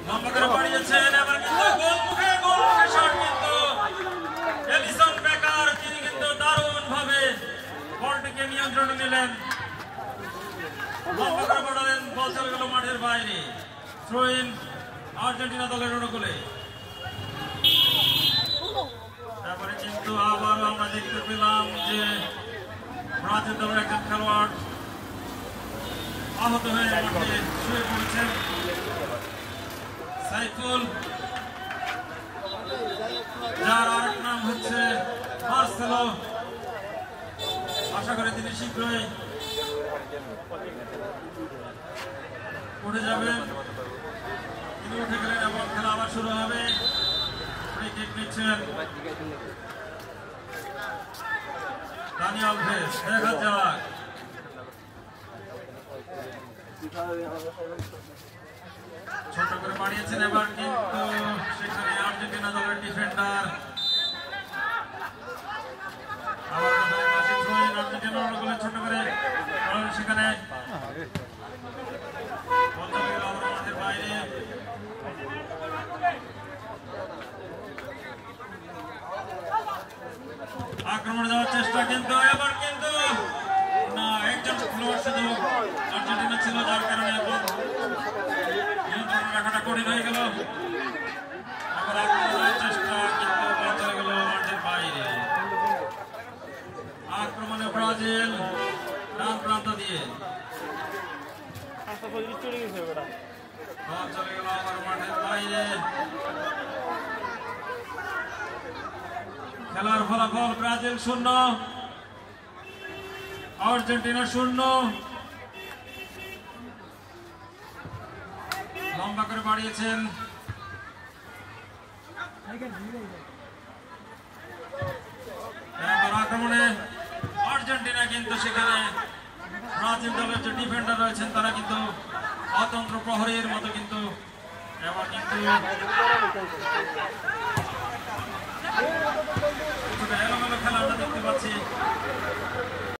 লম্বা করে বাড়িয়েছেন এবার কিন্তু গোলমুখে শট কিন্তু এলিসন বেকার তিনি কিন্তু দারুণভাবে বলটিকে নিয়ন্ত্রণে নিলেন। লম্বা করে বাড়ালেন, বল চলে গেল মাঠের বাইরে। থ্রো ইন আর্জেন্টিনা দলের অনুকূলে। তারপরে কিন্তু আবার আমরা দেখতে পেলাম যে ব্রাজিল দলের একজন খেলোয়াড় আহত হয়ে মাঠে শুয়ে পড়েছেন। সাইফুল, যার আরেক নাম হচ্ছে মার্সেলো। আশা করি তিনি শীঘ্রই উঠে যাবেন। তিনি উঠে গেলেন এবং খেলা আবার শুরু হবে। ফ্রি কিক নিচ্ছেন দানি আলভেজ। দেখা যাক ছোট করে বাড়িয়েছেন এবার কিন্তু সেখানে আর্জেন্টিনা দলের ডিফেন্ডার আর্জেন্টিনা ছোট করে সেখানে আমাদের বাইরে। আক্রমণে যাওয়ার চেষ্টা কিন্তু এবার কিন্তু না, একজন খেলোয়াড় শুধু আর্জেন্টিনা ছিল, যার কারণে নিয়ন্ত্রণ রাখাটা কঠিন হয়ে গেল। আবার আক্রমণের চেষ্টা কিন্তু চলে গেল মাঠের বাইরে। আক্রমণে ব্রাজিল ডান প্রান্ত দিয়ে চলে গেল আবার মাঠের বাইরে। খেলার ফলাফল ব্রাজিল 0 আর্জেন্টিনা 0। লম্বা করে বাড়িয়েছেন আক্রমণে আর্জেন্টিনা কিন্তু সেখানে ব্রাজিল দলের যে ডিফেন্ডার রয়েছেন তারা কিন্তু অতন্ত্র প্রহরীর মতো কিন্তু এবার কিন্তু এলোমেলো খেলা আমরা দেখতে পাচ্ছি।